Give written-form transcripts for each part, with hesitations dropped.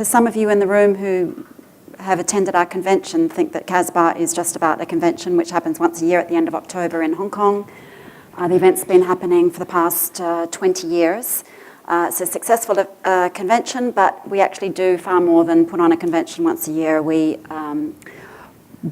for some of you in the room who have attended our convention, think that CASBAA is just about a convention which happens once a year at the end of October in Hong Kong. The event's been happening for the past 20 years. It's a successful convention, but we actually do far more than put on a convention once a year. We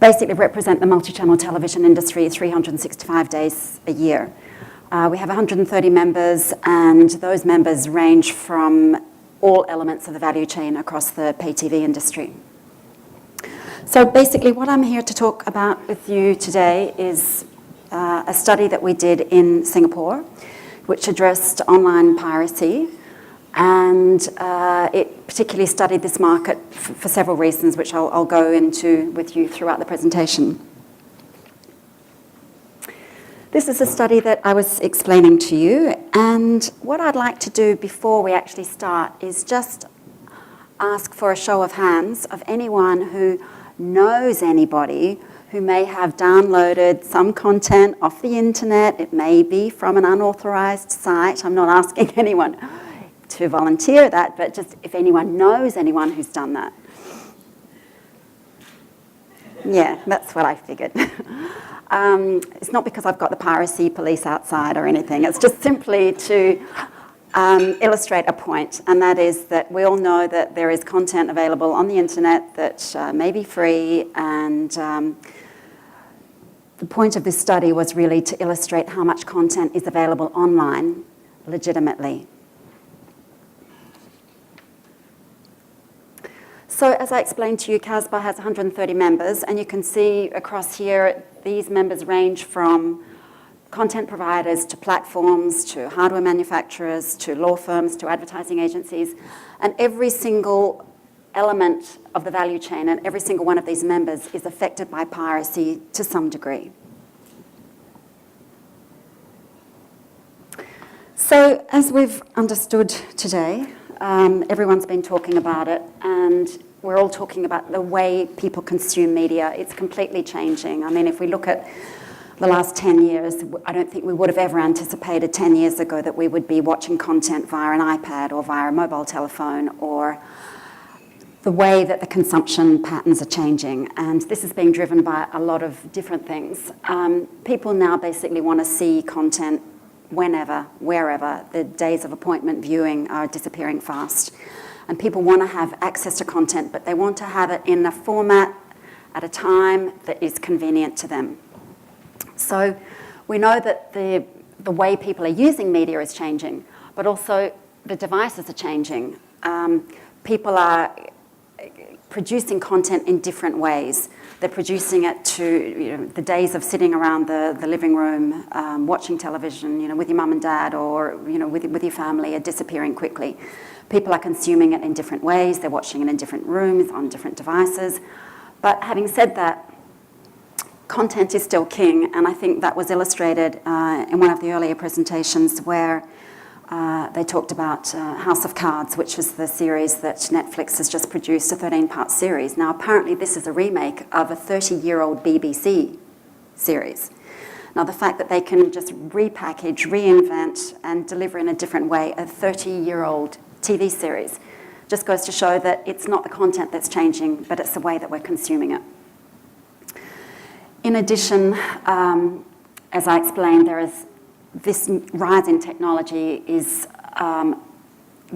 basically represent the multi-channel television industry 365 days a year. We have 130 members, and those members range from all elements of the value chain across the pay TV industry. So basically what I'm here to talk about with you today is a study that we did in Singapore, which addressed online piracy, and it particularly studied this market for several reasons, which I'll go into with you throughout the presentation. This is a study that I was explaining to you, and what I'd like to do before we actually start is just ask for a show of hands of anyone who knows anybody who may have downloaded some content off the internet. It may be from an unauthorized site. I'm not asking anyone to volunteer that, but just if anyone knows anyone who's done that. Yeah, that's what I figured. It's not because I've got the piracy police outside or anything. It's just simply to illustrate a point, and that is that we all know that there is content available on the internet that may be free, and the point of this study was really to illustrate how much content is available online legitimately. So as I explained to you, CASBAA has 130 members, and you can see across here, these members range from content providers to platforms, to hardware manufacturers, to law firms, to advertising agencies, and every single element of the value chain and every single one of these members is affected by piracy to some degree. So as we've understood today, everyone's been talking about it, and we're all talking about the way people consume media. It's completely changing. I mean, if we look at the last 10 years, I don't think we would have ever anticipated 10 years ago that we would be watching content via an iPad or via a mobile telephone, or the way that the consumption patterns are changing. And this is being driven by a lot of different things. People now basically want to see content whenever, wherever. The days of appointment viewing are disappearing fast. And people want to have access to content, but they want to have it in a format at a time that is convenient to them. So we know that the way people are using media is changing, but also the devices are changing. People are producing content in different ways. They're producing it to, the days of sitting around the living room, watching television, with your mum and dad, or, with your family, are disappearing quickly. People are consuming it in different ways. They're watching it in different rooms, on different devices. But having said that, content is still king, and I think that was illustrated in one of the earlier presentations where they talked about House of Cards, which is the series that Netflix has just produced, a 13-part series. Now, apparently this is a remake of a 30-year-old BBC series. Now, the fact that they can just repackage, reinvent, and deliver in a different way a 30-year-old TV series just goes to show that it's not the content that's changing, but it's the way that we're consuming it. In addition, as I explained, there is this rise in technology is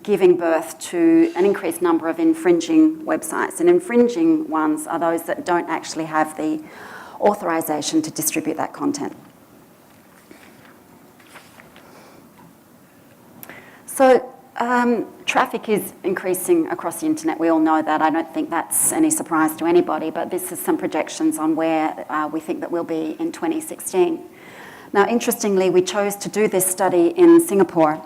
giving birth to an increased number of infringing websites. And infringing ones are those that don't actually have the authorization to distribute that content. So traffic is increasing across the internet. We all know that. I don't think that's any surprise to anybody, but this is some projections on where we think that we'll be in 2016. Now, interestingly, we chose to do this study in Singapore,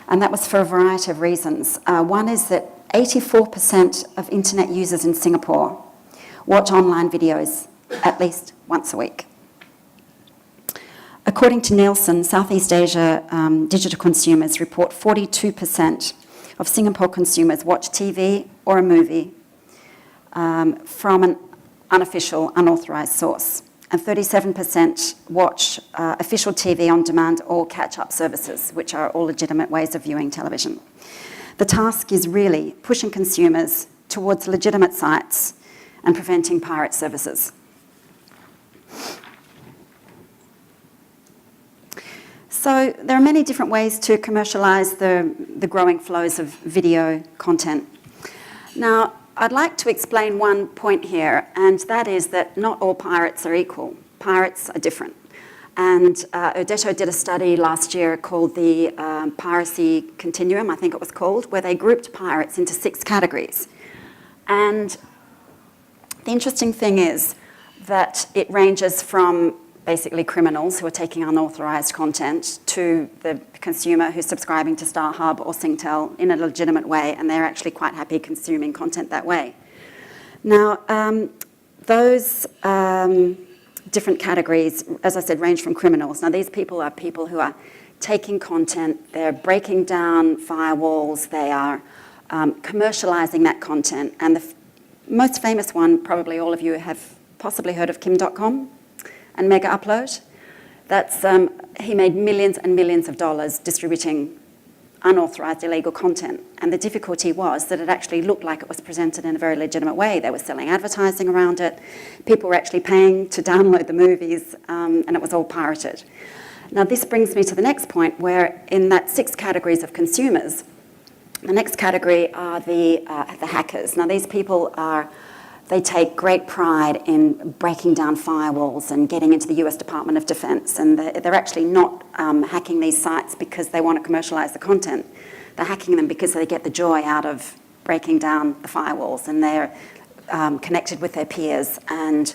and that was for a variety of reasons. One is that 84% of internet users in Singapore watch online videos at least once a week. According to Nielsen, Southeast Asia digital consumers report 42% of Singapore consumers watch TV or a movie from an unofficial, unauthorized source. And 37% watch official TV on demand or catch-up services, which are all legitimate ways of viewing television. The task is really pushing consumers towards legitimate sites and preventing pirate services. So there are many different ways to commercialise the growing flows of video content. Now, I'd like to explain one point here, and that is that not all pirates are equal. Pirates are different. And Odetto did a study last year called the piracy continuum, I think it was called, where they grouped pirates into 6 categories. And the interesting thing is that it ranges from basically criminals who are taking unauthorised content to the consumer who's subscribing to StarHub or Singtel in a legitimate way, and they're actually quite happy consuming content that way. Now, those different categories, as I said, range from criminals. Now, these people are people who are taking content, they're breaking down firewalls, they are commercialising that content. And the most famous one, probably all of you have possibly heard of Kim.com and Mega Upload. That's, he made millions and millions of dollars distributing unauthorised illegal content. And the difficulty was that it actually looked like it was presented in a very legitimate way. They were selling advertising around it. People were actually paying to download the movies, and it was all pirated. Now, this brings me to the next point, where in that 6 categories of consumers, the next category are the hackers. Now, these people they take great pride in breaking down firewalls and getting into the US Department of Defense. And they're actually not hacking these sites because they want to commercialize the content. They're hacking them because they get the joy out of breaking down the firewalls, and they're connected with their peers, and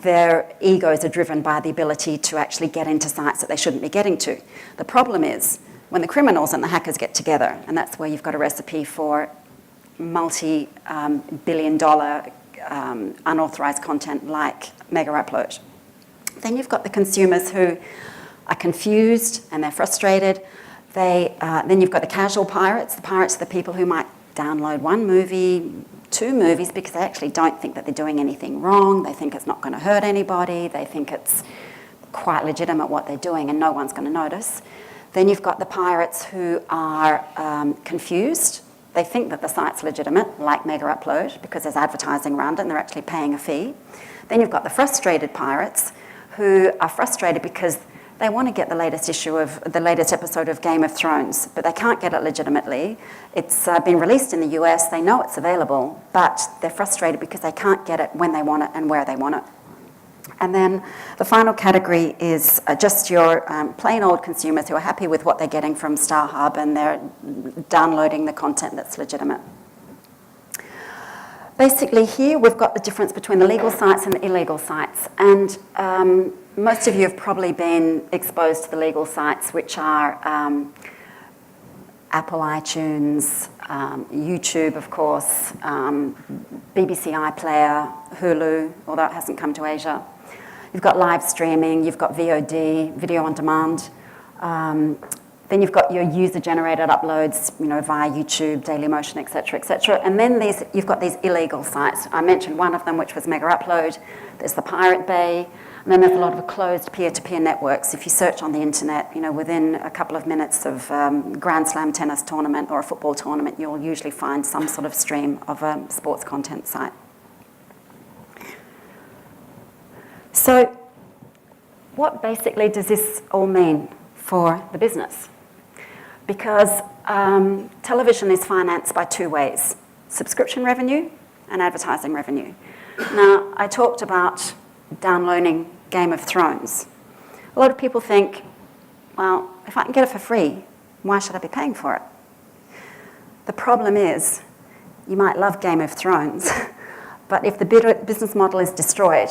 their egos are driven by the ability to actually get into sites that they shouldn't be getting to. The problem is when the criminals and the hackers get together, and that's where you've got a recipe for multi-billion-dollar unauthorised content like Mega Upload. Then you've got the consumers who are confused and they're frustrated. Then you've got the casual pirates. The pirates are the people who might download 1 movie, 2 movies, because they actually don't think that they're doing anything wrong. They think it's not going to hurt anybody. They think it's quite legitimate what they're doing and no one's going to notice. Then you've got the pirates who are confused. They think that the site's legitimate, like Mega Upload, because there's advertising around it and they're actually paying a fee. Then you've got the frustrated pirates who are frustrated because they want to get the latest episode of Game of Thrones, but they can't get it legitimately. It's been released in the US, they know it's available, but they're frustrated because they can't get it when they want it and where they want it. And then the final category is just your plain old consumers who are happy with what they're getting from StarHub and they're downloading the content that's legitimate. Basically here we've got the difference between the legal sites and the illegal sites. And most of you have probably been exposed to the legal sites, which are Apple iTunes, YouTube, of course, BBC iPlayer, Hulu, although it hasn't come to Asia. You've got live streaming, you've got VOD, video on demand. Then you've got your user-generated uploads, via YouTube, Dailymotion, et cetera, and then you've got these illegal sites. I mentioned one of them, which was Mega Upload. There's the Pirate Bay, and then there's a lot of closed peer-to-peer networks. If you search on the internet, within a couple of minutes of Grand Slam tennis tournament or a football tournament, you'll usually find some sort of stream of a sports content site. So what basically does this all mean for the business? Because television is financed by 2 ways: subscription revenue and advertising revenue. Now, I talked about downloading Game of Thrones. A lot of people think, well, if I can get it for free, why should I be paying for it? The problem is, you might love Game of Thrones, but if the business model is destroyed,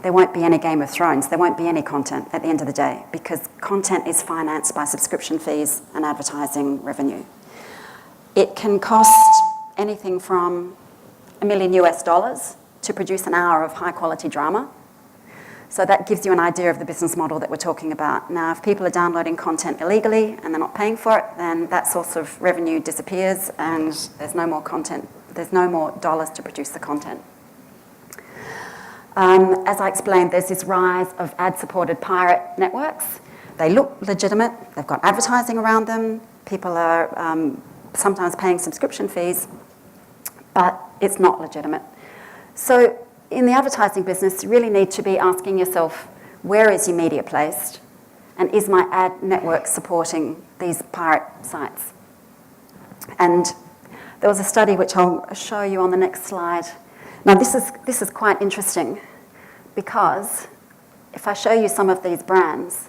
there won't be any Game of Thrones, there won't be any content at the end of the day, because content is financed by subscription fees and advertising revenue. It can cost anything from $1 million to produce an hour of high-quality drama. So that gives you an idea of the business model that we're talking about. Now, if people are downloading content illegally and they're not paying for it, then that source of revenue disappears and there's no more content, there's no more dollars to produce the content. As I explained, there's this rise of ad-supported pirate networks. They look legitimate, they've got advertising around them, people are sometimes paying subscription fees, it's not legitimate. So in the advertising business, you really need to be asking yourself, where is your media placed? And is my ad network supporting these pirate sites? And there was a study which I'll show you on the next slide. Now this is quite interesting, because if I show you some of these brands,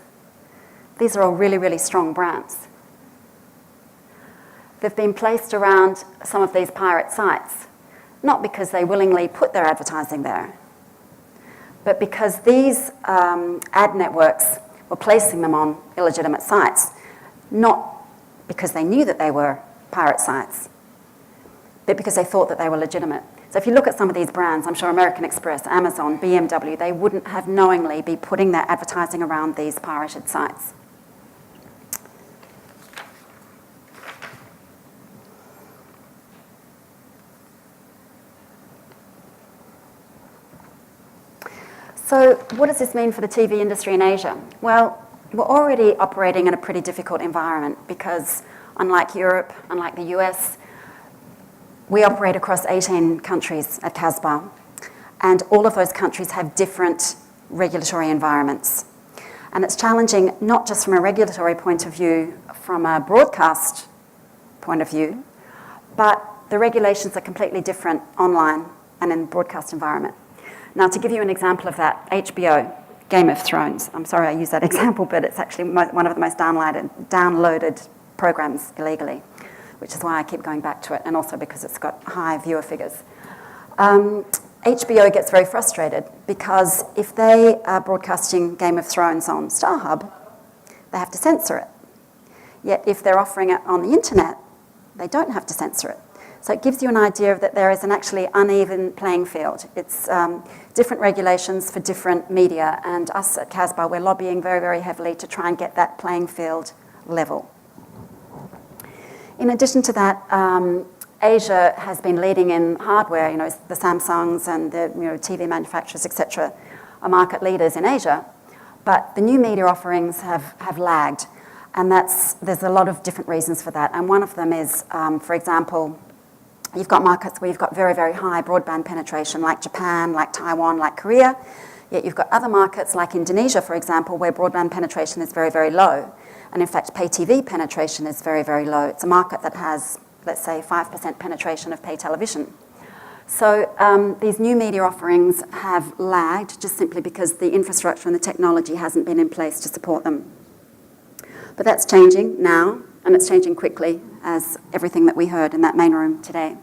these are all really, really strong brands. They've been placed around some of these pirate sites, not because they willingly put their advertising there, but because these ad networks were placing them on illegitimate sites, not because they knew that they were pirate sites, but because they thought that they were legitimate. So if you look at some of these brands, I'm sure American Express, Amazon, BMW, they wouldn't have knowingly be putting their advertising around these pirated sites. So what does this mean for the TV industry in Asia? Well, we're already operating in a pretty difficult environment because unlike Europe, unlike the US, we operate across 18 countries at CASBAA, and all of those countries have different regulatory environments. And it's challenging not just from a regulatory point of view, from a broadcast point of view, but the regulations are completely different online and in the broadcast environment. Now, to give you an example of that, HBO, Game of Thrones. I'm sorry I use that example, but it's actually one of the most downloaded programs illegally, which is why I keep going back to it, and also because it's got high viewer figures. HBO gets very frustrated because if they are broadcasting Game of Thrones on StarHub, they have to censor it. Yet if they're offering it on the internet, they don't have to censor it. So it gives you an idea that there is an actually uneven playing field. It's different regulations for different media, and us at CASBAA, we're lobbying very, very heavily to try and get that playing field level. In addition to that, Asia has been leading in hardware. You know, the Samsungs and the TV manufacturers, etc., are market leaders in Asia. But the new media offerings have lagged, and there's a lot of different reasons for that. And one of them is, for example, you've got markets where you've got very, very high broadband penetration, like Japan, like Taiwan, like Korea. Yet you've got other markets like Indonesia, for example, where broadband penetration is very, very low. And in fact, pay TV penetration is very, very low. It's a market that has, let's say, 5% penetration of pay television. So these new media offerings have lagged just simply because the infrastructure and the technology hasn't been in place to support them. But that's changing now, and it's changing quickly, as everything that we heard in that main room today.